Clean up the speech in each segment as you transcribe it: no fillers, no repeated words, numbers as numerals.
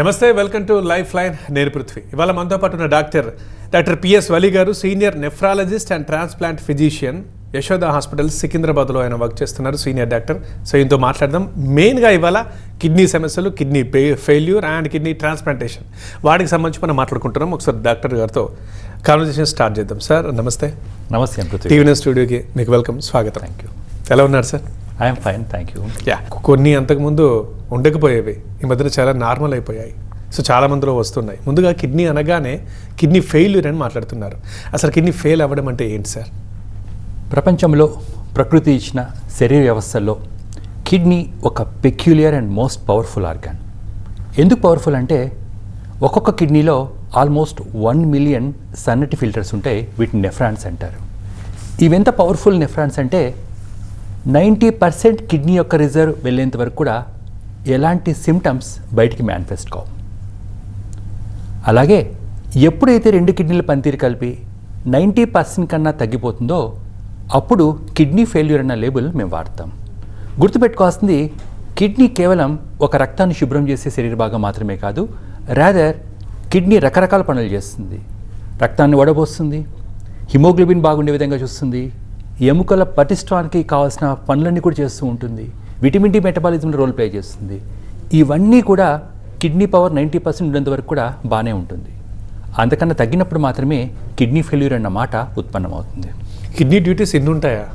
నమస్తే, welcome to life line. నేను పృథ్వీ. ఇవాళ మనతో పాటు ఉన్న డాక్టర్ పిఎస్ వలి గారు, senior nephrologist and transplant physician, Yashoda hospital సికింద్రాబాద్లో ఆయన వర్క్ చేస్తున్నారు, సీనియర్ డాక్టర్. సో ఈయనతో మాట్లాడదాం. మెయిన్గా ఇవాళ కిడ్నీ సమస్యలు, kidney failure and kidney transplantation, వాటికి సంబంధించి మనం మాట్లాడుకుంటున్నాం. ఒకసారి డాక్టర్ గారితో కాన్వర్సేషన్ స్టార్ట్ చేద్దాం. సార్ నమస్తే. నమస్తే పృథ్వీ. టీవీ న్యూస్ స్టూడియోకి మీకు వెల్కమ్, స్వాగతం. Thank you. ఎలా ఉన్నారు sir? I'm fine, thank you. కొన్ని అంతకుముందు ఉండకపోయేవి, ఈ మధ్యన చాలా నార్మల్ అయిపోయాయి. సో చాలా మందిలో వస్తున్నాయి. ముందుగా కిడ్నీ అనగానే కిడ్నీ ఫెయిల్యూర్ అని మాట్లాడుతున్నారు. అసలు కిడ్నీ ఫెయిల్ అవ్వడం అంటే ఏంటి సార్? ప్రపంచంలో ప్రకృతి ఇచ్చిన శరీర వ్యవస్థల్లో కిడ్నీ ఒక peculiar and most powerful organ. ఎందుకు పవర్ఫుల్ అంటే ఒక్కొక్క కిడ్నీలో ఆల్మోస్ట్ 1 మిలియన్ సన్నటి ఫిల్టర్స్ ఉంటాయి. వీటిని నెఫ్రాన్స్ అంటారు. ఇవెంత పవర్ఫుల్ నెఫ్రాన్స్ అంటే 90% కిడ్నీ యొక్క రిజర్వ్ వెళ్ళేంత వరకు కూడా ఎలాంటి సిమ్టమ్స్ బయటికి మేనిఫెస్ట్ కావు. అలాగే ఎప్పుడైతే 2 కిడ్నీల పనితీరు కలిపి 90% కన్నా తగ్గిపోతుందో అప్పుడు కిడ్నీ ఫెయిల్యూర్ అన్న లేబుల్ మేము వాడతాం. గుర్తుపెట్టుకోవాల్సింది, కిడ్నీ కేవలం ఒక రక్తాన్ని శుభ్రం చేసే శరీర భాగం మాత్రమే కాదు, రాదర్ కిడ్నీ రకరకాల పనులు చేస్తుంది. రక్తాన్ని వడబోస్తుంది, హిమోగ్లోబిన్ బాగుండే విధంగా చూస్తుంది, ఎముకల పటిష్టానికి కావాల్సిన పనులన్నీ కూడా చేస్తూ ఉంటుంది, విటమిన్ డి మెటబాలిజంలో రోల్ ప్లే చేస్తుంది. ఇవన్నీ కూడా కిడ్నీ పవర్ 90% ఉండేంత వరకు కూడా బాగానే ఉంటుంది. అంతకన్నా తగ్గినప్పుడు మాత్రమే కిడ్నీ ఫెయిల్యూర్ అన్న మాట ఉత్పన్నమవుతుంది. కిడ్నీ డ్యూటీస్ ఎన్ని ఉంటాయా?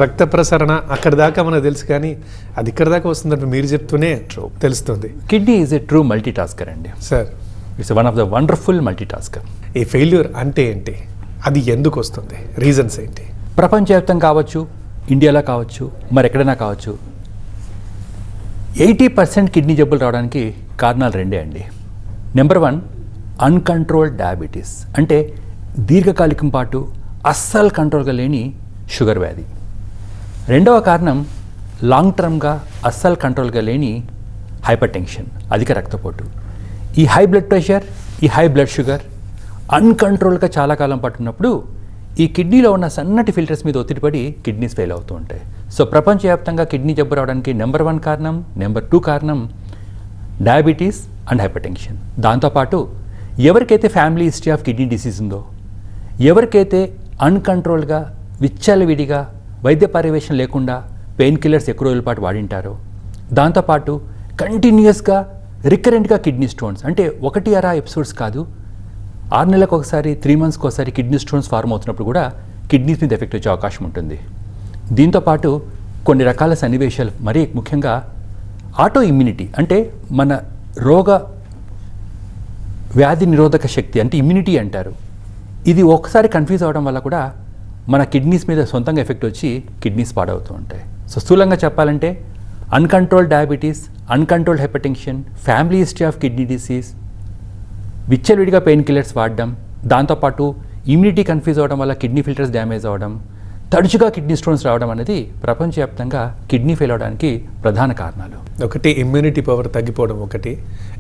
రక్త ప్రసరణ అక్కడి దాకా మనకు తెలుసు, కానీ అది ఇక్కడ దాకా వస్తుందంటే మీరు చెప్తూనే తెలుస్తుంది. Kidney is a true multi tasker అండి. Sir, it's one of the wonderful multi tasker. ఈ ఫెయిల్యూర్ అంటే ఏంటి? అది ఎందుకు వస్తుంది? రీజన్స్ ఏంటి? ప్రపంచవ్యాప్తం కావచ్చు, ఇండియాలో కావచ్చు, మరెక్కడైనా కావచ్చు, 80% కిడ్నీ జబ్బులు రావడానికి కారణాలు 2 అండి. నెంబర్ 1, అన్కంట్రోల్డ్ డయాబెటీస్, అంటే దీర్ఘకాలికం పాటు అస్సలు కంట్రోల్గా లేని షుగర్ వ్యాధి. 2వ కారణం లాంగ్ టర్మ్గా అస్సలు కంట్రోల్గా లేని హైపర్ టెన్షన్, అధిక రక్తపోటు. ఈ హై బ్లడ్ ప్రెషర్, ఈ హై బ్లడ్ షుగర్ అన్కంట్రోల్గా చాలా కాలం పట్టున్నప్పుడు ఈ కిడ్నీలో ఉన్న సన్నటి ఫిల్టర్స్ మీద ఒత్తిడి పడి కిడ్నీస్ ఫెయిల్ అవుతూ ఉంటాయి. సో ప్రపంచవ్యాప్తంగా కిడ్నీ జబ్బు రావడానికి నెంబర్ 1 కారణం, నెంబర్ 2 కారణం డయాబెటీస్ అండ్ హైపర్ టెన్షన్. దాంతోపాటు ఎవరికైతే family history of kidney disease ఉందో, ఎవరికైతే అన్కంట్రోల్గా విచ్చలవిడిగా వైద్య పర్యవేక్షణ లేకుండా పెయిన్ కిల్లర్స్ ఎక్కువ రోజుల పాటు వాడింటారో, దాంతోపాటు కంటిన్యూస్గా రికరెంట్గా కిడ్నీ స్టోన్స్, అంటే 1 ఎపిసోడ్స్ కాదు, 6 నెలలకు ఒకసారి, 3 మంత్స్కి ఒకసారి కిడ్నీ స్టోన్స్ ఫార్మ్ అవుతున్నప్పుడు కూడా కిడ్నీస్ మీద ఎఫెక్ట్ వచ్చే అవకాశం ఉంటుంది. దీంతోపాటు కొన్ని రకాల సన్నివేశాలు, మరీ ముఖ్యంగా ఆటో ఇమ్యూనిటీ, అంటే మన రోగ వ్యాధి నిరోధక శక్తి, అంటే ఇమ్యూనిటీ అంటారు. ఇది ఒకసారి కన్ఫ్యూజ్ అవ్వడం వల్ల కూడా మన కిడ్నీస్ మీద సొంతంగా ఎఫెక్ట్ వచ్చి కిడ్నీస్ పాడవుతూ ఉంటాయి. సో స్థూలంగా చెప్పాలంటే uncontrolled diabetes, uncontrolled hyper tension, family history of kidney disease, విచ్చలవిడిగా పెయిన్ కిల్లర్స్ వాడడం, దాంతోపాటు ఇమ్యూనిటీ కన్ఫ్యూజ్ అవ్వడం వల్ల కిడ్నీ ఫిల్టర్స్ డ్యామేజ్ అవ్వడం, తరచుగా కిడ్నీ స్టోన్స్ రావడం అనేది ప్రపంచవ్యాప్తంగా కిడ్నీ ఫెయిల్ అవడానికి ప్రధాన కారణాలు. ఒకటి ఇమ్యూనిటీ పవర్ తగ్గిపోవడం, ఒకటి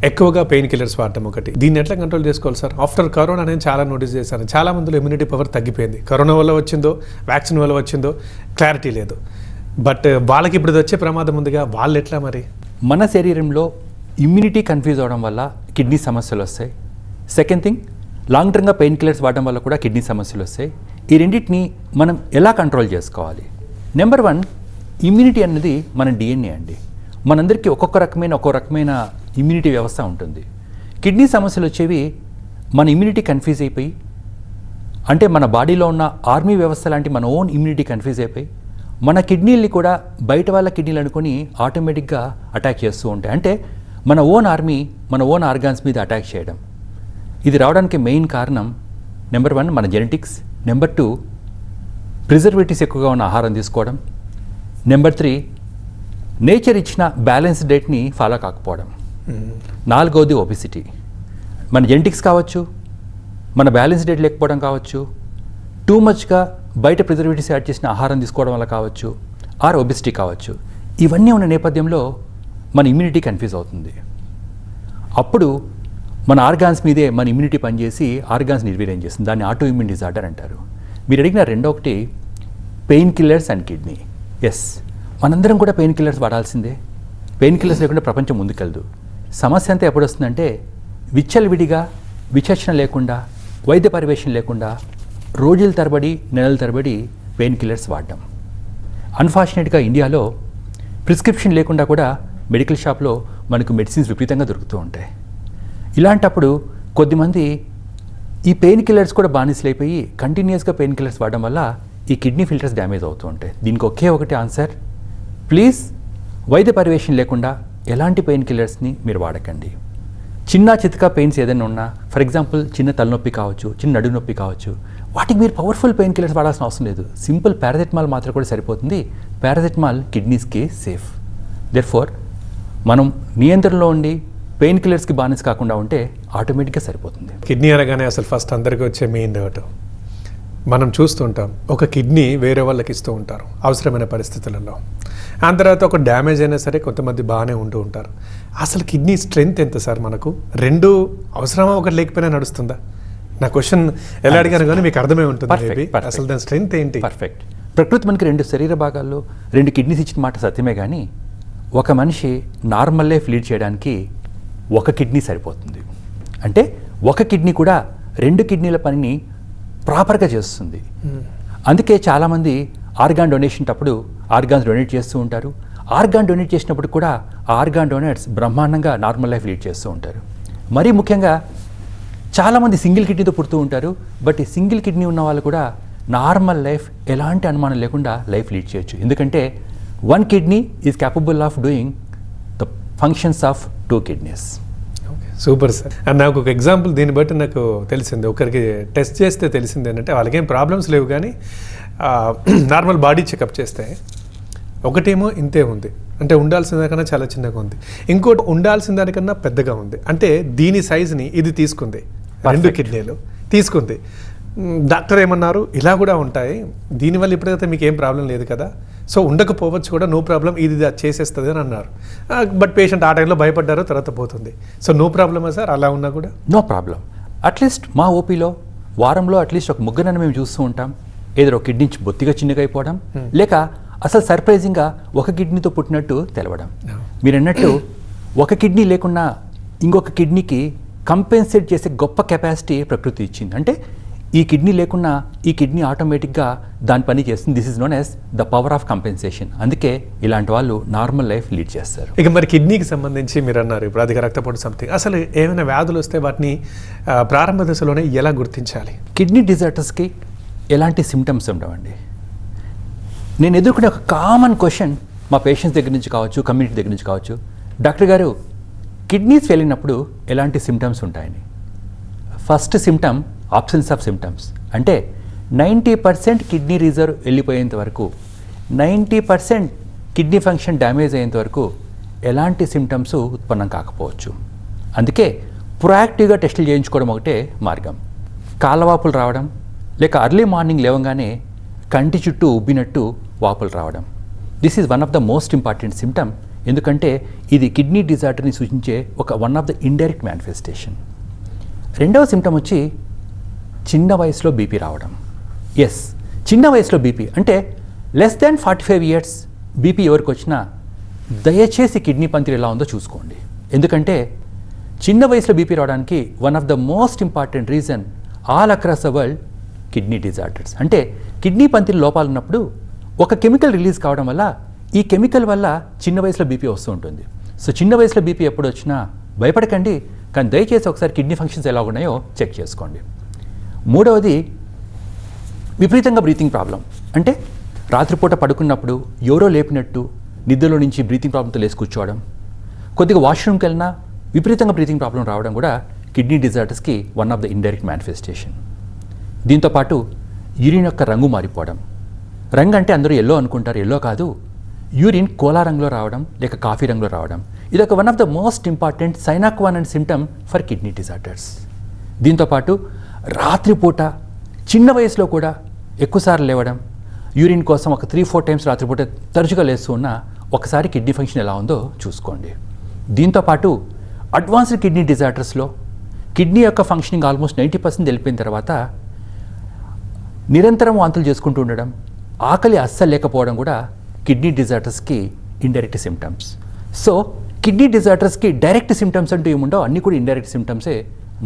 ఎక్కువగా పెయిన్ కిల్లర్స్ వాడడం, ఒకటి. దీన్ని ఎట్లా కంట్రోల్ చేసుకోవాలి సార్? ఆఫ్టర్ కరోనా నేను చాలా నోటీస్ చేశాను, చాలా మందిలో ఇమ్యూనిటీ పవర్ తగ్గిపోయింది. కరోనా వల్ల వచ్చిందో, వ్యాక్సిన్ వల్ల వచ్చిందో క్లారిటీ లేదు. బట్ వాళ్ళకి ఇప్పుడు వచ్చే ప్రమాదం ఉందిగా, వాళ్ళు ఎట్లా మరి? మన శరీరంలో ఇమ్యూనిటీ కన్ఫ్యూజ్ అవ్వడం వల్ల కిడ్నీ సమస్యలు వస్తాయి. సెకండ్ థింగ్, లాంగ్ టర్మ్గా పెయిన్ కిల్లర్స్ వాడడం వల్ల కూడా కిడ్నీ సమస్యలు వస్తాయి. ఈ రెండింటిని మనం ఎలా కంట్రోల్ చేసుకోవాలి? నెంబర్ 1, ఇమ్యూనిటీ అన్నది మన డిఎన్ఏ అండి. మనందరికీ ఒక్కొక్క రకమైన ఇమ్యూనిటీ వ్యవస్థ ఉంటుంది. కిడ్నీ సమస్యలు వచ్చేవి మన ఇమ్యూనిటీ కన్ఫ్యూజ్ అయిపోయి, అంటే మన బాడీలో ఉన్న ఆర్మీ వ్యవస్థ లాంటి మన ఓన్ ఇమ్యూనిటీ కన్ఫ్యూజ్ అయిపోయి మన కిడ్నీల్ని కూడా బయట వాళ్ళ కిడ్నీలు అనుకొని ఆటోమేటిక్గా అటాక్ చేస్తూ ఉంటాయి. అంటే మన ఓన్ ఆర్మీ మన ఓన్ ఆర్గాన్స్ మీద అటాక్ చేయడం. ఇది రావడానికి మెయిన్ కారణం నెంబర్ 1 మన జెనెటిక్స్, నెంబర్ 2 ప్రిజర్వేటివ్స్ ఎక్కువగా ఉన్న ఆహారం తీసుకోవడం, నెంబర్ 3 నేచర్ ఇచ్చిన బ్యాలెన్స్డ్ డైట్ని ఫాలో కాకపోవడం, 4వది ఒబెసిటీ. మన జెనెటిక్స్ కావచ్చు, మన బ్యాలెన్స్డ్ డైట్ లేకపోవడం కావచ్చు, టూ మచ్గా బయట ప్రిజర్వేటివ్స్ యాడ్ చేసిన ఆహారం తీసుకోవడం వల్ల కావచ్చు, ఆర్ ఒబెసిటీ కావచ్చు. ఇవన్నీ ఉన్న నేపథ్యంలో మన ఇమ్యూనిటీ కన్ఫ్యూజ్ అవుతుంది. అప్పుడు మన ఆర్గాన్స్ మీదే మన ఇమ్యూనిటీ పనిచేసి ఆర్గాన్స్ నిర్వీర్యం చేస్తుంది. దాన్ని ఆటో ఇమ్యూన్ డిజార్డర్ అంటారు. మీరు అడిగిన రెండొకటి పెయిన్ కిల్లర్స్ అండ్ కిడ్నీ. మనందరం కూడా పెయిన్ కిల్లర్స్ వాడాల్సిందే. పెయిన్ కిల్లర్స్ లేకుండా ప్రపంచం ముందుకెళ్ళదు. సమస్య అంతా ఎప్పుడు వస్తుందంటే విచ్చలవిడిగా విచక్షణ లేకుండా వైద్య పర్యవేక్షణ లేకుండా రోజుల తరబడి నెలల తరబడి పెయిన్ కిల్లర్స్ వాడడం. అన్ఫార్చునేట్గా ఇండియాలో ప్రిస్క్రిప్షన్ లేకుండా కూడా మెడికల్ షాప్లో మనకు మెడిసిన్స్ విపరీతంగా దొరుకుతూ ఉంటాయి. ఇలాంటప్పుడు కొద్దిమంది ఈ పెయిన్ కిల్లర్స్ కూడా బానిసలైపోయి కంటిన్యూస్గా పెయిన్ కిల్లర్స్ వాడడం వల్ల ఈ కిడ్నీ ఫిల్టర్స్ డ్యామేజ్ అవుతూ ఉంటాయి. దీనికి ఒకే ఒకటి ఆన్సర్, ప్లీజ్ వైద్య పర్యవేక్షణ లేకుండా ఎలాంటి పెయిన్ కిల్లర్స్ని మీరు వాడకండి. చిన్న చితక పెయిన్స్ ఏదైనా ఉన్నా, ఫర్ ఎగ్జాంపుల్ చిన్న తలనొప్పి కావచ్చు, చిన్న నడుము నొప్పి కావచ్చు, వాటికి మీరు పవర్ఫుల్ పెయిన్ కిల్లర్స్ వాడాల్సిన అవసరం లేదు. సింపుల్ పారాసెటమాల్ మాత్రం కూడా సరిపోతుంది. Paracetamol కిడ్నీస్కి safe. దెర్ఫోర్ మనం నియంత్రణలో ఉండి పెయిన్ కిల్లర్స్కి బానిస కాకుండా ఉంటే ఆటోమేటిక్గా సరిపోతుంది. కిడ్నీ అనగానే అసలు ఫస్ట్ అందరికీ వచ్చే మెయిన్ డౌట్, మనం చూస్తుంటాం ఒక కిడ్నీ వేరే వాళ్ళకి ఇస్తూ ఉంటారు అవసరమైన పరిస్థితులలో. ఆ తర్వాత ఒక డ్యామేజ్ అయినా సరే కొంతమంది బాగానే ఉంటూ ఉంటారు. అసలు కిడ్నీ స్ట్రెంగ్త్ ఎంత సార్ మనకు? రెండు అవసరమా, ఒకటి లేకపోయినా నడుస్తుందా? నా క్వశ్చన్ ఎలా అడిగాను కానీ మీకు అర్థమై ఉంటుంది. అసలు దాని స్ట్రెంగ్త్ ఏంటి? పర్ఫెక్ట్. ప్రకృతి మనకి 2 శరీర భాగాల్లో 2 కిడ్నీస్ ఇచ్చిన మాట సత్యమే, కానీ ఒక మనిషి నార్మల్ లైఫ్ లీడ్ చేయడానికి 1 కిడ్నీ సరిపోతుంది. అంటే 1 కిడ్నీ కూడా 2 కిడ్నీల పనిని ప్రాపర్గా చేస్తుంది. అందుకే చాలామంది ఆర్గాన్ డొనేషన్ అప్పుడు ఆర్గాన్స్ డొనేట్ చేస్తూ ఉంటారు. ఆర్గాన్ డొనేట్ చేసినప్పుడు కూడా ఆ ఆర్గాన్ డొనేట్స్ బ్రహ్మాండంగా నార్మల్ లైఫ్ లీడ్ చేస్తూ ఉంటారు. మరీ ముఖ్యంగా చాలామంది సింగిల్ కిడ్నీతో పుడుతూ ఉంటారు. బట్ ఈ సింగిల్ కిడ్నీ ఉన్న వాళ్ళు కూడా నార్మల్ లైఫ్ ఎలాంటి అనుమానం లేకుండా లైఫ్ లీడ్ చేయొచ్చు. ఎందుకంటే 1 kidney is capable of doing the functions of 2 kidneys. Super sir. And నాకు ఒక ఎగ్జాంపుల్ దీన్ని బట్టి నాకు తెలిసింది, ఒకరికి టెస్ట్ చేస్తే తెలిసింది ఏంటంటే వాళ్ళకేం ప్రాబ్లమ్స్ లేవు, కానీ నార్మల్ బాడీ చెకప్ చేస్తే ఒకటేమో ఇంతే ఉంది, అంటే ఉండాల్సిన దానికన్నా చాలా చిన్నగా ఉంది. ఇంకోటి ఉండాల్సిన దానికన్నా పెద్దగా ఉంది. అంటే దీని సైజుని ఇది తీసుకుంది, 2 కిడ్నీలు తీసుకుంది. డాక్టర్ ఏమన్నారు, ఇలా కూడా ఉంటాయి, దీనివల్ల ఇప్పుడైతే మీకు ఏం ప్రాబ్లం లేదు కదా, సో ఉండకపోవచ్చు కూడా, నో ప్రాబ్లం, ఇది చేసేస్తుంది అని అన్నారు. బట్ పేషెంట్ ఆ టైంలో భయపడ్డారు, తర్వాత పోతుంది. సో నో ప్రాబ్లమా సార్ అలా ఉన్నా కూడా? No problem. అట్లీస్ట్ మా ఓపీలో వారంలో అట్లీస్ట్ ఒక ముగ్గురని మేము చూస్తూ ఉంటాం. ఏదో ఒక కిడ్నీ బొత్తిగా చిన్నగా అయిపోవడం, లేక అసలు సర్ప్రైజింగ్గా 1 కిడ్నీతో పుట్టినట్టు తెలవడం. మీరు అన్నట్టు 1 కిడ్నీ లేకున్నా ఇంకొక కిడ్నీకి కంపెన్సేట్ చేసే గొప్ప కెపాసిటీ ప్రకృతి ఇచ్చింది. అంటే ఈ కిడ్నీ లేకున్నా ఈ కిడ్నీ ఆటోమేటిక్గా దాని పని చేస్తుంది. This is known as the power of compensation. అందుకే ఇలాంటి వాళ్ళు నార్మల్ లైఫ్ లీడ్ చేస్తారు. ఇక మరి కిడ్నీకి సంబంధించి మీరు అన్నారు ఇప్పుడు అధిక రక్తపోటు సంథింగ్, అసలు ఏమైనా వ్యాధులు వస్తే వాటిని ప్రారంభ దశలోనే ఎలా గుర్తించాలి? కిడ్నీ డిజార్డర్స్కి ఎలాంటి సిమ్టమ్స్ ఉండవండి. నేను ఎదుర్కొనే ఒక కామన్ క్వశ్చన్ మా పేషెంట్స్ దగ్గర నుంచి కావచ్చు, కమ్యూనిటీ దగ్గర నుంచి కావచ్చు, డాక్టర్ గారు కిడ్నీస్ వెళ్ళినప్పుడు ఎలాంటి సిమ్టమ్స్ ఉంటాయని. First symptom absence of symptoms. అంటే 90% కిడ్నీ రిజర్వ్ వెళ్ళిపోయేంత వరకు, 90% కిడ్నీ ఫంక్షన్ డ్యామేజ్ అయ్యేంత వరకు ఎలాంటి సిమ్టమ్స్ ఉత్పన్నం కాకపోవచ్చు. అందుకే ప్రొయాక్టివ్గా టెస్టులు చేయించుకోవడం ఒకటే మార్గం. కాళ్ళవాపులు రావడం, లేక అర్లీ మార్నింగ్ లేవగానే కంటి చుట్టూ ఉబ్బినట్టు వాపులు రావడం, this is one of the most important symptom. ఎందుకంటే ఇది కిడ్నీ డిజార్డర్ని సూచించే one of the indirect manifestation. రెండవ సిమ్టమ్ వచ్చి చిన్న వయసులో బీపీ రావడం. ఎస్, చిన్న వయసులో బీపీ అంటే లెస్ దాన్ 45 years బీపీ ఎవరికి వచ్చినా దయచేసి కిడ్నీ పనితీరు ఎలా ఉందో చూసుకోండి. ఎందుకంటే చిన్న వయసులో బీపీ రావడానికి one of the most important reason all across the world kidney disorders. అంటే కిడ్నీ పనితీరు లోపాలు ఉన్నప్పుడు ఒక కెమికల్ రిలీజ్ కావడం వల్ల ఈ కెమికల్ వల్ల చిన్న వయసులో బీపీ వస్తూ ఉంటుంది. సో చిన్న వయసులో బీపీ ఎప్పుడు వచ్చినా భయపడకండి, కానీ దయచేసి ఒకసారి కిడ్నీ ఫంక్షన్స్ ఎలా ఉన్నాయో చెక్ చేసుకోండి. మూడవది విపరీతంగా బ్రీతింగ్ ప్రాబ్లం. అంటే రాత్రిపూట పడుకున్నప్పుడు ఎవరో లేపినట్టు నిద్రలో నుంచి బ్రీతింగ్ ప్రాబ్లంతో లేచి కూర్చోవడం, కొద్దిగా వాష్రూమ్కి వెళ్ళినా విపరీతంగా బ్రీతింగ్ ప్రాబ్లం రావడం కూడా కిడ్నీ డిజార్డర్స్కి one of the indirect manifestation. దీంతోపాటు యూరిన్ యొక్క రంగు మారిపోవడం. రంగు అంటే అందరూ ఎల్లో అనుకుంటారు, ఎల్లో కాదు, యూరిన్ కోలా రంగులో రావడం లేక కాఫీ రంగులో రావడం. ఇది ఒక one of the most important sine qua non and symptom for kidney disorders. దీంతోపాటు రాత్రిపూట చిన్న వయసులో కూడా ఎక్కువసార్లు లేవడం, యూరిన్ కోసం ఒక 3-4 times రాత్రిపూట తరచుగా లేస్తూ ఉన్న ఒకసారి కిడ్నీ ఫంక్షన్ ఎలా ఉందో చూసుకోండి. దీంతోపాటు అడ్వాన్స్డ్ కిడ్నీ డిజార్డర్స్లో కిడ్నీ యొక్క ఫంక్షనింగ్ ఆల్మోస్ట్ 90% వెళ్ళిపోయిన తర్వాత నిరంతరం వాంతులు చేసుకుంటూ ఉండడం, ఆకలి అస్సలు లేకపోవడం కూడా కిడ్నీ డిజార్డర్స్కి ఇండైరెక్ట్ సిమ్టమ్స్. సో కిడ్నీ డిజార్డర్స్కి డైరెక్ట్ సిమ్టమ్స్ అంటూ ఏముండవు, అన్నీ కూడా ఇండైరెక్ట్ సిమ్టమ్సే.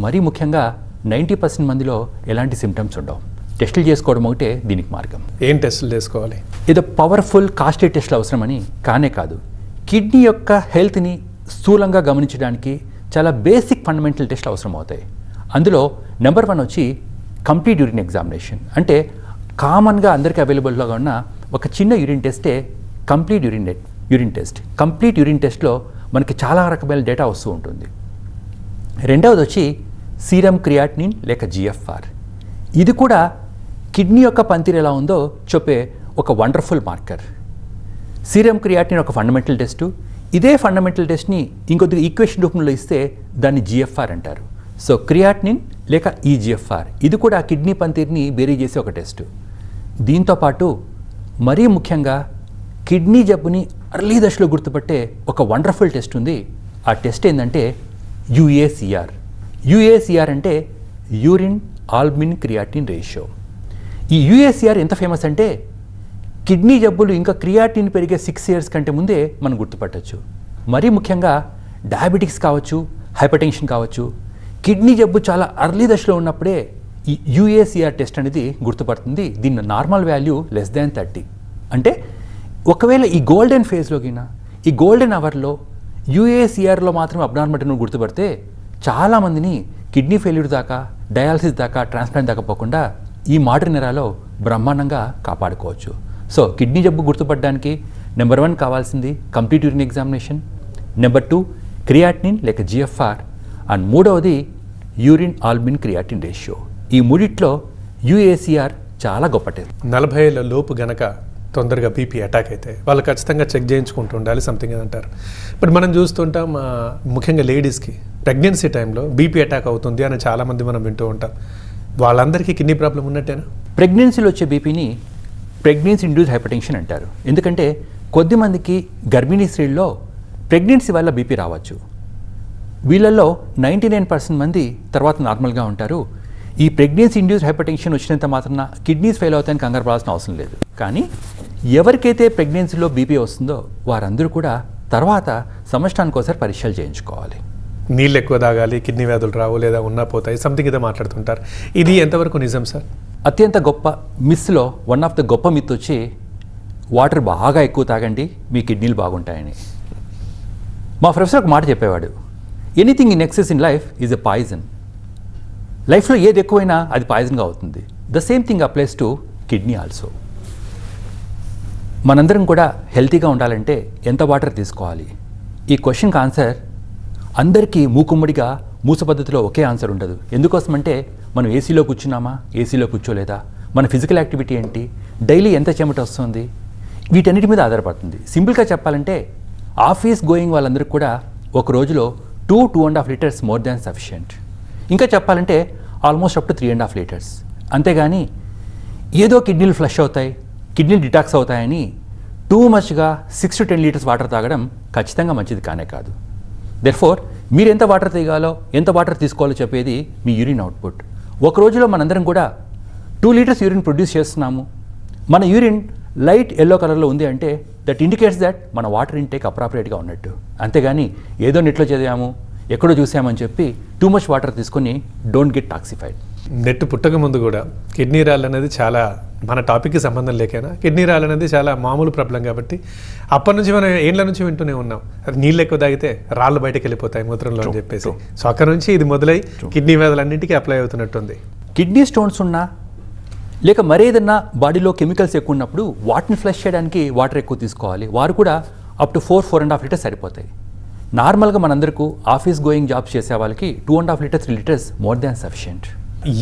మరీ ముఖ్యంగా 90% మందిలో ఎలాంటి సిమ్టమ్స్ ఉండవు. టెస్టులు చేసుకోవడం ఒకటే దీనికి మార్గం. ఏం టెస్టులు చేసుకోవాలి? ఏదో పవర్ఫుల్ కాస్ట్లీ టెస్టులు అవసరమని కానే కాదు. కిడ్నీ యొక్క హెల్త్ని స్థూలంగా గమనించడానికి చాలా బేసిక్ ఫండమెంటల్ టెస్ట్లు అవసరం అవుతాయి. అందులో నెంబర్ 1 వచ్చి కంప్లీట్ యూరిన్ ఎగ్జామినేషన్. అంటే కామన్గా అందరికీ అవైలబుల్గా ఉన్న ఒక చిన్న యూరిన్ టెస్టే complete urine test. Complete urine టెస్ట్లో మనకి చాలా రకమైన డేటా వస్తూ ఉంటుంది. రెండవది వచ్చి సీరం క్రియాటినిన్ లేక GFR. ఇది కూడా కిడ్నీ యొక్క పనితీరు ఎలా ఉందో చెప్పే ఒక వండర్ఫుల్ మార్కర్. సీరం క్రియాటినిన్ ఒక ఫండమెంటల్ టెస్టు. ఇదే ఫండమెంటల్ టెస్ట్ని ఇంకొద్దిగా ఈక్వేషన్ రూపంలో ఇస్తే దాన్ని GFR అంటారు. సో క్రియాటినిన్ లేక EGFR ఇది కూడా కిడ్నీ పనితీరుని బేరీ చేసే ఒక టెస్టు. దీంతోపాటు మరీ ముఖ్యంగా కిడ్నీ జబ్బుని అర్లీ దశలో గుర్తుపట్టే ఒక వండర్ఫుల్ టెస్ట్ ఉంది. ఆ టెస్ట్ ఏంటంటే UACR. UACR అంటే యూరిన్ ఆల్బుమిన్ క్రియాటిన్ రేషియో. ఈ UACR ఎంత ఫేమస్ అంటే కిడ్నీ జబ్బులు ఇంకా క్రియాటిన్ పెరిగే 6 years కంటే ముందే మనం గుర్తుపట్టచ్చు. మరీ ముఖ్యంగా డయాబెటిక్స్ కావచ్చు, హైపర్ టెన్షన్ కావచ్చు, కిడ్నీ జబ్బు చాలా అర్లీ దశలో ఉన్నప్పుడే ఈ UACR టెస్ట్ అనేది గుర్తుపడుతుంది. దీని నార్మల్ వాల్యూ <30. అంటే ఒకవేళ ఈ గోల్డెన్ ఫేజ్లో గిన ఈ గోల్డెన్ అవర్లో UACRలో మాత్రం అబ్నార్మాలిటీని గుర్తుపడితే చాలామందిని కిడ్నీ ఫెయిల్యూర్ దాకా, డయాలసిస్ దాకా, ట్రాన్స్ప్లాంట్ దాకా పోకుండా ఈ మోడర్న్ ఎరాలో బ్రహ్మాండంగా కాపాడుకోవచ్చు. సో కిడ్నీ జబ్బు గుర్తుపడడానికి నెంబర్ 1 కావాల్సింది complete urine examination, number 2 creatinine లేక GFR, అండ్ మూడవది యూరిన్ ఆల్బుమిన్ క్రియాటిన్ రేషియో. ఈ మూడిట్లో UACR చాలా గొప్ప టెస్ట్. 40 ఏళ్ల లోపు గనక తొందరగా బీపీ అటాక్ అయితే వాళ్ళు ఖచ్చితంగా చెక్ చేయించుకుంటూ ఉండాలి సంథింగ్ అని అంటారు. బట్ మనం చూస్తుంటాం ముఖ్యంగా లేడీస్కి ప్రెగ్నెన్సీ టైంలో బీపీ అటాక్ అవుతుంది అని చాలామంది మనం వింటూ ఉంటాం. వాళ్ళందరికీ కిడ్నీ ప్రాబ్లం ఉన్నట్టేనా? ప్రెగ్నెన్సీలో వచ్చే బీపీని ప్రెగ్నెన్సీ ఇండ్యూస్డ్ హైపర్ టెన్షన్ అంటారు. ఎందుకంటే కొద్దిమందికి గర్భిణీ స్త్రీల్లో ప్రెగ్నెన్సీ వల్ల బీపీ రావచ్చు. వీళ్ళల్లో 99% మంది తర్వాత నార్మల్గా ఉంటారు. ఈ ప్రెగ్నెన్సీ ఇండ్యూస్డ్ హైపర్ టెన్షన్ వచ్చినంత మాత్రాన కిడ్నీస్ ఫెయిల్ అవుతాయని కంగారు పడాల్సిన అవసరం లేదు. కానీ ఎవరికైతే ప్రెగ్నెన్సీలో బీపీ వస్తుందో వారందరూ కూడా తర్వాత సంవత్సరానికి ఒకసారి పరీక్షలు చేయించుకోవాలి. నీళ్ళు ఎక్కువ తాగాలి, కిడ్నీ వ్యాధులు రావు, లేదా ఉన్నా పోతాయి, సంథింగ్ ఏదో మాట్లాడుతుంటారు. ఇది ఎంతవరకు నిజం సార్? అత్యంత గొప్ప మిస్లో వన్ ఆఫ్ ద గొప్ప మిత్ వచ్చి వాటర్ బాగా ఎక్కువ తాగండి మీ కిడ్నీలు బాగుంటాయని. మా ప్రొఫెసర్ ఒక మాట చెప్పేవాడు, anything in excess in life is a poison. లైఫ్లో ఏది ఎక్కువైనా అది పాయిజన్గా అవుతుంది. The same thing applies to kidney also. మనందరం కూడా హెల్తీగా ఉండాలంటే ఎంత వాటర్ తీసుకోవాలి? ఈ క్వశ్చన్కి ఆన్సర్ అందరికీ మూకుమ్మడిగా మూస పద్ధతిలో ఒకే ఆన్సర్ ఉండదు. ఎందుకోసమంటే మనం ఏసీలో కూర్చున్నామా, ఏసీలో కూర్చోలేదా, మన ఫిజికల్ యాక్టివిటీ ఏంటి, డైలీ ఎంత చెమట వస్తుంది, వీటన్నిటి మీద ఆధారపడుతుంది. సింపుల్గా చెప్పాలంటే ఆఫీస్ గోయింగ్ వాళ్ళందరికీ కూడా ఒక రోజులో 2-2.5 లీటర్స్ మోర్ దాన్ సఫిషియంట్. ఇంకా చెప్పాలంటే ఆల్మోస్ట్ అప్ టు 3.5 లీటర్స్. అంతేగాని ఏదో కిడ్నీలు ఫ్లష్ అవుతాయి, కిడ్నీలు డిటాక్స్ అవుతాయని టూ మచ్గా 6 to 10 లీటర్స్ వాటర్ తాగడం ఖచ్చితంగా మంచిది కానే కాదు. దెర్ఫోర్ మీరు ఎంత వాటర్ తాగాలో, ఎంత వాటర్ తీసుకోవాలో చెప్పేది మీ యూరిన్ అవుట్పుట్. ఒక రోజులో మనందరం కూడా 2 లీటర్స్ యూరిన్ ప్రొడ్యూస్ చేస్తున్నాము. మన యూరిన్ లైట్ ఎల్లో కలర్లో ఉంది అంటే దట్ ఇండికేట్స్ దట్ మన వాటర్ ఇంటేక్ అప్రాపరియేట్గా ఉన్నట్టు. అంతేగాని ఏదో నెట్లో చదివాము, ఎక్కడో చూసామని చెప్పి టూ మచ్ వాటర్ తీసుకొని డోంట్ గెట్ టాక్సిఫైడ్. నెట్ పుట్టక ముందు కూడా కిడ్నీ రాళ్ళు అనేది చాలా మన టాపిక్కి సంబంధం లేకైనా కిడ్నీ రాళ్ళు అనేది చాలా మామూలు ప్రాబ్లం కాబట్టి అప్పటి నుంచి మనం ఏళ్ళ నుంచి వింటూనే ఉన్నాం, అది నీళ్ళు ఎక్కువ తాగితే రాళ్ళు బయటకు వెళ్ళిపోతాయి మూత్రంలో అని చెప్పేసి. సో అక్కడ నుంచి ఇది మొదలై కిడ్నీ వ్యాధులన్నింటికీ అప్లై అవుతున్నట్టుంది. కిడ్నీ స్టోన్స్ ఉన్నా లేక మరేదన్నా బాడీలో కెమికల్స్ ఎక్కువ ఉన్నప్పుడు వాటిని ఫ్లష్ చేయడానికి వాటర్ ఎక్కువ తీసుకోవాలి. వారు కూడా అప్ టు 4-4.5 లీటర్స్ సరిపోతాయి. నార్మల్గా మనందరికీ ఆఫీస్ గోయింగ్ జాబ్స్ చేసే వాళ్ళకి 2.5 litres 3 litres more than sufficient.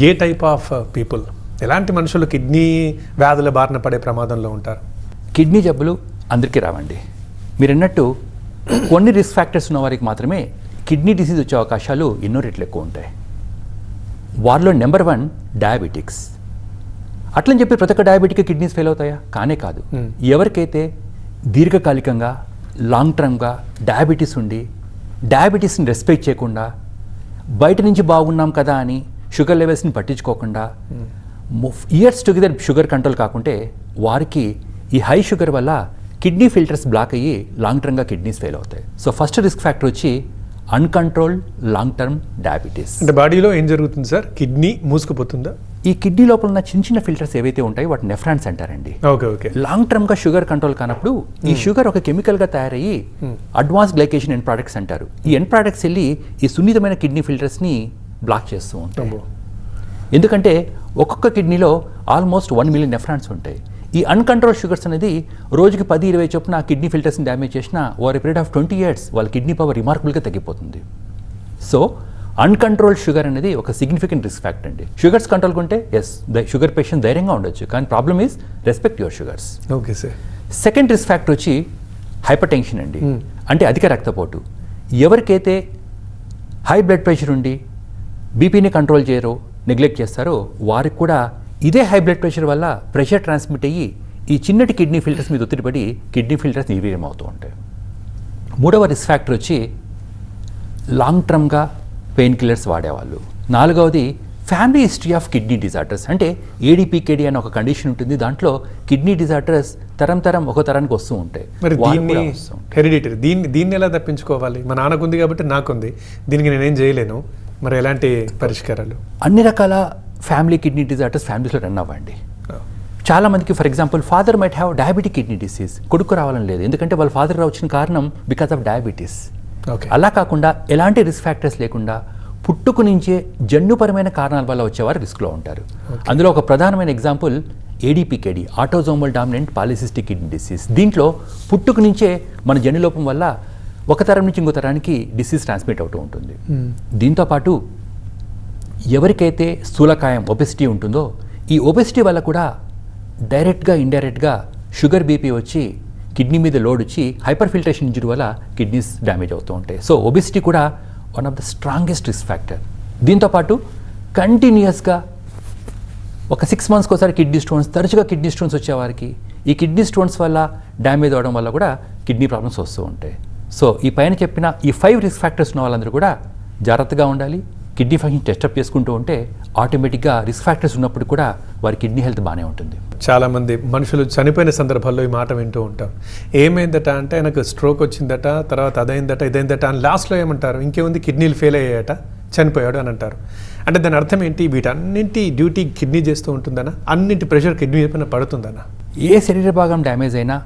A type of people, ఎలాంటి మనుషులు కిడ్నీ వ్యాధుల బారిన పడే ప్రమాదంలో ఉంటారు? కిడ్నీ జబ్బులు అందరికీ రావండి. మీరు అన్నట్టు కొన్ని రిస్క్ ఫ్యాక్టర్స్ ఉన్న వారికి మాత్రమే కిడ్నీ డిసీజ్ వచ్చే అవకాశాలు ఎన్నో రెట్లు ఎక్కువ ఉంటాయి. వారిలో నెంబర్ 1 డయాబెటిక్స్. అట్లని చెప్పి ప్రతి ఒక్క డయాబెటిక్ కిడ్నీస్ ఫెయిల్ అవుతాయా? కానే కాదు. ఎవరికైతే దీర్ఘకాలికంగా లాంగ్ టర్మ్గా డయాబెటీస్ ఉండి డయాబెటీస్ని రెస్పెక్ట్ చేయకుండా బయట నుంచి బాగున్నాం కదా అని షుగర్ లెవెల్స్ని పట్టించుకోకుండా ఇయర్స్ టుగెదర్ షుగర్ కంట్రోల్ కాకుంటే వారికి ఈ హై షుగర్ వల్ల కిడ్నీ ఫిల్టర్స్ బ్లాక్ అయ్యి లాంగ్ టర్మ్గా కిడ్నీస్ ఫెయిల్ అవుతాయి. సో ఫస్ట్ రిస్క్ ఫ్యాక్టర్ వచ్చి అన్కంట్రోల్డ్ లాంగ్ టర్మ్ డయాబెటీస్. అంటే బాడీలో ఏం జరుగుతుంది సార్? కిడ్నీ మూసుకుపోతుందా? ఈ కిడ్నీ లోపల ఉన్న చిన్న చిన్న ఫిల్టర్స్ ఏవైతే ఉంటాయో వాటి నెఫ్రాన్స్ అంటారండి. ఓకే. లాంగ్ టర్మ్ గా షుగర్ కంట్రోల్ కానప్పుడు ఈ షుగర్ ఒక కెమికల్ గా తయారయ్యి అడ్వాన్స్ గ్లైకేషన్ ఎండ్ ప్రోడక్ట్స్ అంటారు. ఈ ఎండ్ ప్రోడక్ట్స్ వెళ్ళి ఈ సున్నితమైన కిడ్నీ ఫిల్టర్స్ ని బ్లాక్ చేస్తూ ఉంటాయి. ఎందుకంటే ఒక్కొక్క కిడ్నీలో ఆల్మోస్ట్ 1 మిలియన్ నెఫ్రాన్స్ ఉంటాయి. ఈ అన్కంట్రోల్ షుగర్స్ అనేది రోజుకి 10-20 చొప్పున కిడ్నీ ఫిల్టర్స్ని డ్యామేజ్ చేసిన ఓవర్ పీరియడ్ ఆఫ్ 20 years వాళ్ళ కిడ్నీ పవర్ రిమార్కబుల్గా తగ్గిపోతుంది. సో అన్కంట్రోల్డ్ షుగర్ అనేది ఒక సిగ్నిఫికెంట్ రిస్క్ ఫ్యాక్టర్ అండి. షుగర్స్ కంట్రోల్ ఉంటే షుగర్ పేషెంట్ ధైర్యంగా ఉండొచ్చు, కానీ problem is respect your sugars. Okay sir. Second risk factor వచ్చి హైపర్ టెన్షన్ అండి. అంటే అధిక రక్తపోటు. ఎవరికైతే హై బ్లడ్ ప్రెషర్ ఉండి బీపీని కంట్రోల్ చేయరో, నెగ్లెక్ట్ చేస్తారో వారికి కూడా ఇదే హై బ్లడ్ ప్రెషర్ వల్ల ప్రెషర్ ట్రాన్స్మిట్ అయ్యి ఈ చిన్నటి కిడ్నీ ఫిల్టర్స్ మీద ఒత్తిడి పడి కిడ్నీ ఫిల్టర్స్ నిర్వీర్యం అవుతూ ఉంటాయి. మూడవ రిస్క్ ఫ్యాక్టర్ వచ్చి లాంగ్ టర్మ్గా పెయిన్ కిల్లర్స్ వాడేవాళ్ళు. నాలుగవది family history of kidney disorders. అంటే ఏడీపీకేడీ అనే ఒక కండిషన్ ఉంటుంది. దాంట్లో కిడ్నీ డిజార్డర్స్ తరం ఒక తరానికి వస్తూ ఉంటాయి. మరి దీన్ని హెరిడిటరీ దీన్ని ఎలా తప్పించుకోవాలి? మా నాన్నకుంది కాబట్టి నాకుంది, దీనికి నేనేం చేయలేను. మరి ఎలాంటి పరిష్కారాలు? అన్ని రకాల ఫ్యామిలీ కిడ్నీ డిజార్డర్స్ ఫ్యామిలీస్లో రన్ అవ్వండి. చాలా మందికి for example father might have diabetic kidney disease, కొడుకు రావాలని లేదు, ఎందుకంటే వాళ్ళ ఫాదర్ వచ్చిన కారణం బికాస్ ఆఫ్ డయాబెటీస్. అలా కాకుండా ఎలాంటి రిస్క్ ఫ్యాక్టర్స్ లేకుండా పుట్టుకు నుంచే జన్యుపరమైన కారణాల వల్ల వచ్చేవారు రిస్క్లో ఉంటారు. అందులో ఒక ప్రధానమైన example ADPKD, autosomal dominant polycystic kidney disease. దీంట్లో పుట్టుకు నుంచే మన జన్యులోపం వల్ల ఒక తరం నుంచి ఇంకో తరానికి డిసీజ్ ట్రాన్స్మిట్ అవుతూ ఉంటుంది. దీంతోపాటు ఎవరికైతే స్థూలకాయం ఒబెసిటీ ఉంటుందో ఈ ఒబెసిటీ వల్ల కూడా డైరెక్ట్గా ఇండైరెక్ట్గా షుగర్ బీపీ వచ్చి కిడ్నీ మీద లోడ్ వచ్చి హైపర్ ఫిల్టరేషన్ ఇంజరీ వల్ల కిడ్నీస్ డ్యామేజ్ అవుతూ ఉంటాయి. సో ఒబెసిటీ కూడా one of the strongest risk factor. దీంతోపాటు కంటిన్యూస్గా ఒక 6 months ఒకసారి కిడ్నీ స్టోన్స్, తరచుగా కిడ్నీ స్టోన్స్ వచ్చేవారికి ఈ కిడ్నీ స్టోన్స్ వల్ల డ్యామేజ్ అవడం వల్ల కూడా కిడ్నీ ప్రాబ్లమ్స్ వస్తూ ఉంటాయి. సో ఈ పైన చెప్పిన ఈ 5 రిస్క్ ఫ్యాక్టర్స్ ఉన్న వాళ్ళందరూ కూడా జాగ్రత్తగా ఉండాలి. కిడ్నీ ఫంక్షన్ టెస్టప్ చేసుకుంటూ ఉంటే ఆటోమేటిక్గా రిస్క్ ఫ్యాక్టర్స్ ఉన్నప్పుడు కూడా వారి కిడ్నీ హెల్త్ బాగానే ఉంటుంది. చాలామంది మనుషులు చనిపోయిన సందర్భాల్లో ఈ మాట వింటూ ఉంటాం. ఏమైందట అంటే నాకు స్ట్రోక్ వచ్చిందట, తర్వాత అదైందట ఇదైందట అని లాస్ట్లో ఏమంటారు, ఇంకేముంది కిడ్నీలు ఫెయిల్ అయ్యాయట చనిపోయాడు అని అంటారు. అంటే దాని అర్థం ఏంటి? వీటన్నింటి డ్యూటీ కిడ్నీ చేస్తూ ఉంటుందనా? అన్నింటి ప్రెషర్ కిడ్నీ పైన పడుతుందనా? ఏ శరీర భాగం డ్యామేజ్ అయినా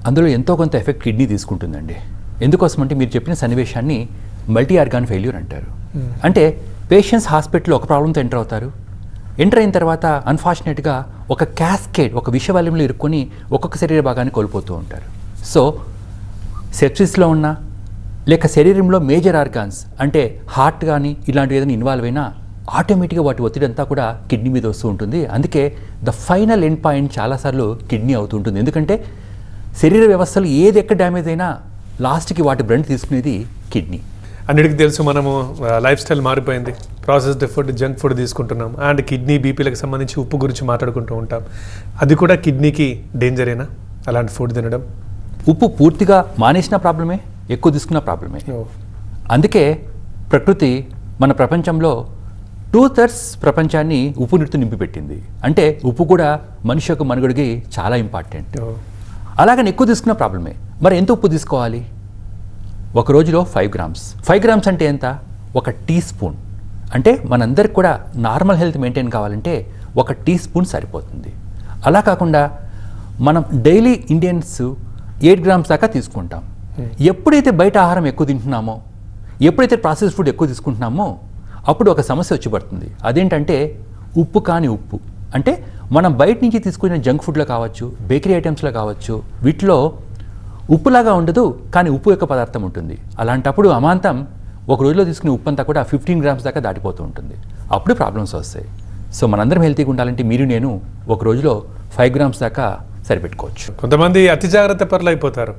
అందులో ఎంతో కొంత ఎఫెక్ట్ కిడ్నీ తీసుకుంటుందండి. ఎందుకోసం అంటే మీరు చెప్పిన సన్నివేశాన్ని మల్టీ ఆర్గాన్ ఫెయిల్యూర్ అంటారు. అంటే పేషెంట్స్ హాస్పిటల్లో ఒక ప్రాబ్లంతో ఎంటర్ అవుతారు. ఎంటర్ అయిన తర్వాత అన్ఫార్చునేట్గా ఒక క్యాస్కేడ్, ఒక విషవలయంలో ఇరుక్కొని ఒక్కొక్క శరీర భాగాన్ని కోల్పోతూ ఉంటారు. సో సెప్సిస్లో ఉన్న లేక శరీరంలో మేజర్ ఆర్గాన్స్ అంటే హార్ట్ కానీ ఇలాంటివి ఏదైనా ఇన్వాల్వ్ అయినా ఆటోమేటిక్గా వాటి ఒత్తిడి అంతా కూడా కిడ్నీ మీద వస్తూ ఉంటుంది. అందుకే ద ఫైనల్ ఎండ్ పాయింట్ చాలాసార్లు కిడ్నీ అవుతుంటుంది. ఎందుకంటే శరీర వ్యవస్థలు ఏది ఎక్కడ డ్యామేజ్ అయినా లాస్ట్కి వాటి బ్రెండ్ తీసుకునేది కిడ్నీ. అన్నిటికీ తెలుసు, మనము లైఫ్ స్టైల్ మారిపోయింది, ప్రాసెస్డ్ ఫుడ్, జంక్ ఫుడ్ తీసుకుంటున్నాం. అండ్ కిడ్నీ బీపీలకు సంబంధించి ఉప్పు గురించి మాట్లాడుకుంటూ ఉంటాం. అది కూడా కిడ్నీకి డేంజరేనా అలాంటి ఫుడ్ తినడం? ఉప్పు పూర్తిగా మానేసిన ప్రాబ్లమే, ఎక్కువ తీసుకున్న ప్రాబ్లమే. అందుకే ప్రకృతి మన ప్రపంచంలో 2/3 ప్రపంచాన్ని ఉప్పు నీటితో నింపిపెట్టింది. అంటే ఉప్పు కూడా మనిషి యొక్క మనుగడికి చాలా ఇంపార్టెంట్. అలాగని ఎక్కువ తీసుకున్న ప్రాబ్లమే. మరి ఎంత ఉప్పు తీసుకోవాలి? ఒక రోజులో 5 grams. 5 grams అంటే ఎంత? 1 teaspoon. అంటే మనందరికి కూడా నార్మల్ హెల్త్ మెయింటైన్ కావాలంటే 1 teaspoon సరిపోతుంది. అలా కాకుండా మనం డైలీ ఇండియన్స్ 8 grams దాకా తీసుకుంటాం. ఎప్పుడైతే బయట ఆహారం ఎక్కువ తింటున్నామో, ఎప్పుడైతే ప్రాసెస్ ఫుడ్ ఎక్కువ తీసుకుంటున్నామో అప్పుడు ఒక సమస్య వచ్చి పడుతుంది. అదేంటంటే ఉప్పు కాని ఉప్పు. అంటే మనం బయట నుంచి తీసుకునే జంక్ ఫుడ్లో కావచ్చు, బేకరీ ఐటమ్స్లో కావచ్చు, వీటిలో ఉప్పులాగా ఉండదు, కానీ ఉప్పు యొక్క పదార్థం ఉంటుంది. అలాంటప్పుడు అమాంతం ఒక రోజులో తీసుకునే ఉప్పు అంతా కూడా 15 grams దాకా దాటిపోతూ ఉంటుంది. అప్పుడు ప్రాబ్లమ్స్ వస్తాయి. సో మనందరం హెల్తీగా ఉండాలంటే మీరు నేను ఒక రోజులో 5 grams దాకా సరిపెట్టుకోవచ్చు. కొంతమంది అతి జాగ్రత్త పరులు అయిపోతారు.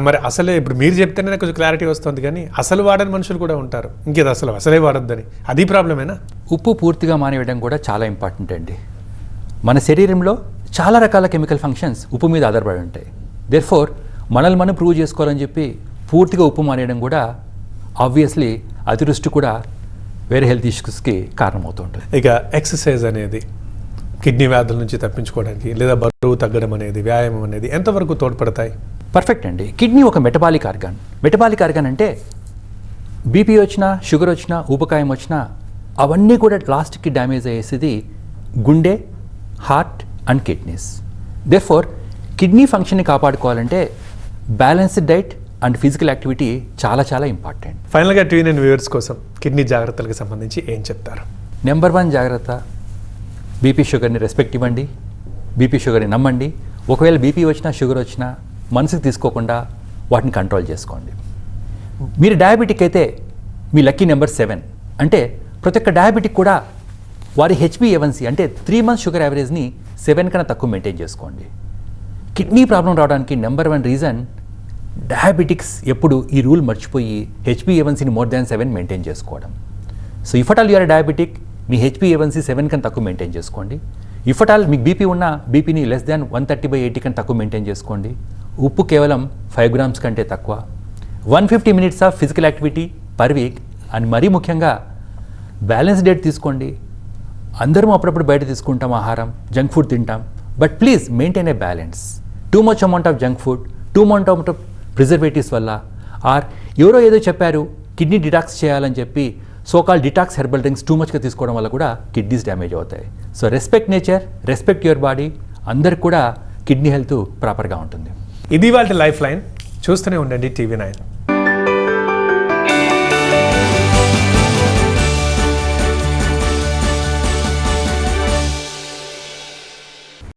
మరి అసలే ఇప్పుడు మీరు చెప్తేనే కొంచెం క్లారిటీ వస్తుంది, కానీ అసలు వాడని మనుషులు కూడా ఉంటారు. ఇంకేది అసలే వాడొద్దని, అది ప్రాబ్లమేనా? ఉప్పు పూర్తిగా మానేయడం కూడా చాలా ఇంపార్టెంట్ అండి. మన శరీరంలో చాలా రకాల కెమికల్ ఫంక్షన్స్ ఉప్పు మీద ఆధారపడి ఉంటాయి. దేర్ఫోర్ మనల్ని మనం ప్రూవ్ చేసుకోవాలని చెప్పి పూర్తిగా ఉప్పు మానేయడం కూడా ఆబ్వియస్లీ అతివృష్టి కూడా వేరే హెల్త్ ఇష్యూస్కి కారణమవుతూ ఉంటుంది. ఇక ఎక్సర్సైజ్ అనేది కిడ్నీ వ్యాధుల నుంచి తప్పించుకోవడానికి లేదా బరువు తగ్గడం అనేది, వ్యాయామం అనేది ఎంతవరకు తోడ్పడతాయి? పర్ఫెక్ట్ అండి. కిడ్నీ ఒక మెటబాలిక్ ఆర్గాన్. మెటబాలిక్ ఆర్గాన్ అంటే బీపీ వచ్చినా, షుగర్ వచ్చినా, ఊబకాయం వచ్చినా అవన్నీ కూడా లాస్ట్కి డ్యామేజ్ అయ్యేది గుండె, heart and kidneys. Therefore kidney ఫంక్షన్ని కాపాడుకోవాలంటే balanced diet and physical activity చాలా చాలా ఇంపార్టెంట్. ఫైనల్గా TVNN వ్యూవర్స్ కోసం కిడ్నీ జాగ్రత్తలకు సంబంధించి ఏం చెప్తారు? నెంబర్ 1 జాగ్రత్త, బీపీ షుగర్ని రెస్పెక్ట్ ఇవ్వండి, బీపీ షుగర్ని నమ్మండి. ఒకవేళ బీపీ వచ్చినా, షుగర్ వచ్చినా మనసుకు తీసుకోకుండా వాటిని కంట్రోల్ చేసుకోండి. మీరు డయాబెటిక్ అయితే మీ లక్కీ నెంబర్ 7. అంటే ప్రతి ఒక్క డయాబెటిక్ కూడా వారి HbA1c అంటే 3 months షుగర్ యావరేజ్ని 7 కన్నా తక్కువ మెయింటైన్ చేసుకోండి. కిడ్నీ ప్రాబ్లం రావడానికి నెంబర్ 1 రీజన్ డయాబెటిక్స్ ఎప్పుడు ఈ రూల్ మర్చిపోయి HbA1cని మోర్ దాన్ 7 మెయింటైన్ చేసుకోవడం. So if at all you're diabetic, మీ HbA1c 7 కన్నా తక్కువ మెయింటైన్ చేసుకోండి. ఇఫ్ అట్ ఆల్ మీకు బీపీ ఉన్న బీపీని లెస్ దాన్ 130/80 కన్నా తక్కువ మెయింటైన్ చేసుకోండి. ఉప్పు కేవలం 5 grams కంటే తక్కువ. 150 minutes of physical activity per week. And మరీ ముఖ్యంగా బ్యాలెన్స్ డైట్ తీసుకోండి. అందరం అప్పుడప్పుడు బయట తీసుకుంటాం ఆహారం, జంక్ ఫుడ్ తింటాం. But please maintain a balance. Too much amount of junk food, too much amount of preservatives వల్ల, ఆర్ ఎవరో ఏదో చెప్పారు కిడ్నీ డిటాక్స్ చేయాలని చెప్పి so called detox herbal drinks too మచ్గా తీసుకోవడం వల్ల కూడా కిడ్నీస్ డ్యామేజ్ అవుతాయి. So respect nature, respect your body. అందరికి కూడా కిడ్నీ హెల్త్ ప్రాపర్గా ఉంటుంది. ఇది వాళ్ళ లైఫ్ లైన్. చూస్తూనే ఉండండి TV9.